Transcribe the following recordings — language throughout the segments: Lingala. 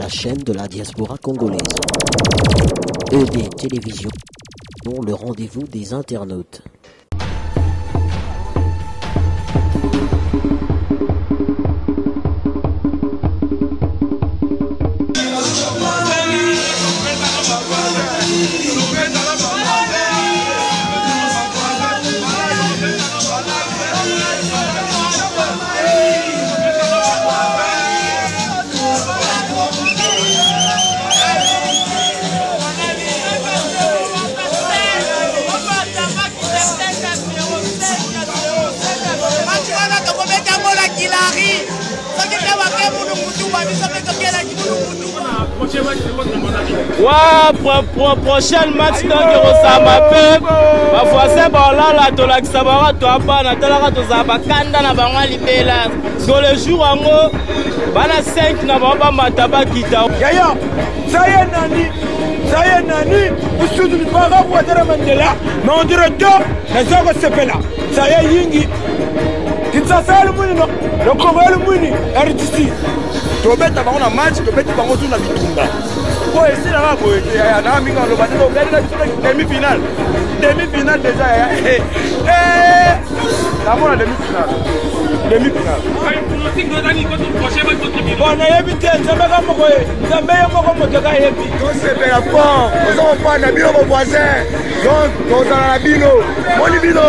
la chaîne de la diaspora congolaise. ED Télévision, le rendez-vous des internautes. Prochain match donc Rosama pe ba voisin ba la tolakisa ba to abana talaka to za bakanda na bango libela sur le jour ango bana 5 na ba mataba kita yaya ça y est nani usudu ni para kwa tera Mandela mais on dirait que na zako sepela ça y est yingi kitsasala muni no lokobela muni RTC to beta bango na match to beta bango tu na bitumba. C'est la demi-finale. Demi-finale déjà. D'abord la demi-finale. Demi-finale. Bon, on a évité. C'est bien fort. Nous avons pas de voisin. Donc, nous avons la bino. Mon bino.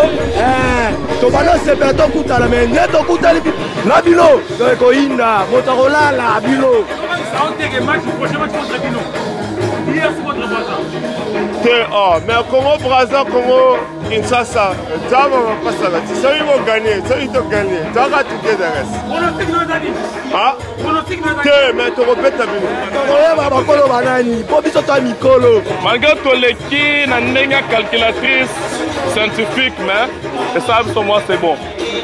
Tu vas nous séparer ton coup à la main. Ton coup à la bino. Donc, Inda, Motorola, la bino. Prochain match contre Bino. Hier, c'est contre Brazzaville. Mais Congo Brazza, Congo Kinshasa, ça va pas ça. Ça ils vont gagner, ça ils vont gagner. Ça va tout de reste. Pronostic de Dani. Ah. Pronostic de Dani. Mais tu répètes à Bino. Malgré que l'équipe n'a pas calculatrice scientifique, mais ça pour moi c'est bon.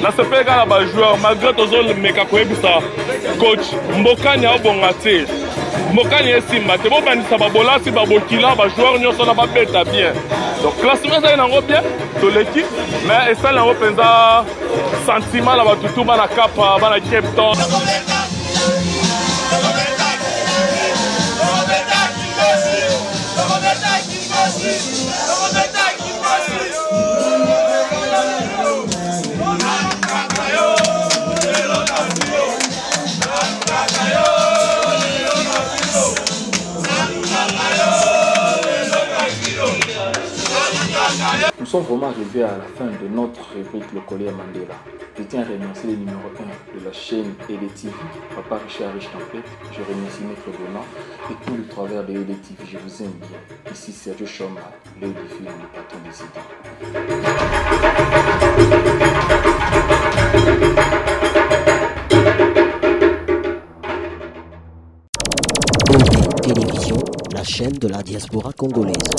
Là c'est pas égal à joueur malgré tous les mecs qui ça coach Mbokani a bon raté. Mbokani est simba. C'est bon ben ça va bola si ba bokila ba joueur nyo ça va beta bien. Donc classement ça est bien de l'équipe mais ça là on pensa sentiment là ba tout ba na Kapa ba na Cape Town. Nous sommes vraiment arrivés à la fin de notre rubrique Le Collier Mandela. Je tiens à remercier le numéro 1 de la chaîne EDTV, Papa Richard Rich Tempête. Je remercie Maître Bonan et tout le travers de EDTV. Je vous aime bien. Ici Sergio Choma, l'œil du film, le patron des idées. ED Télévision, la chaîne de la diaspora congolaise.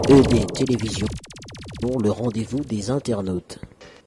ED Télévision, le rendez-vous des internautes.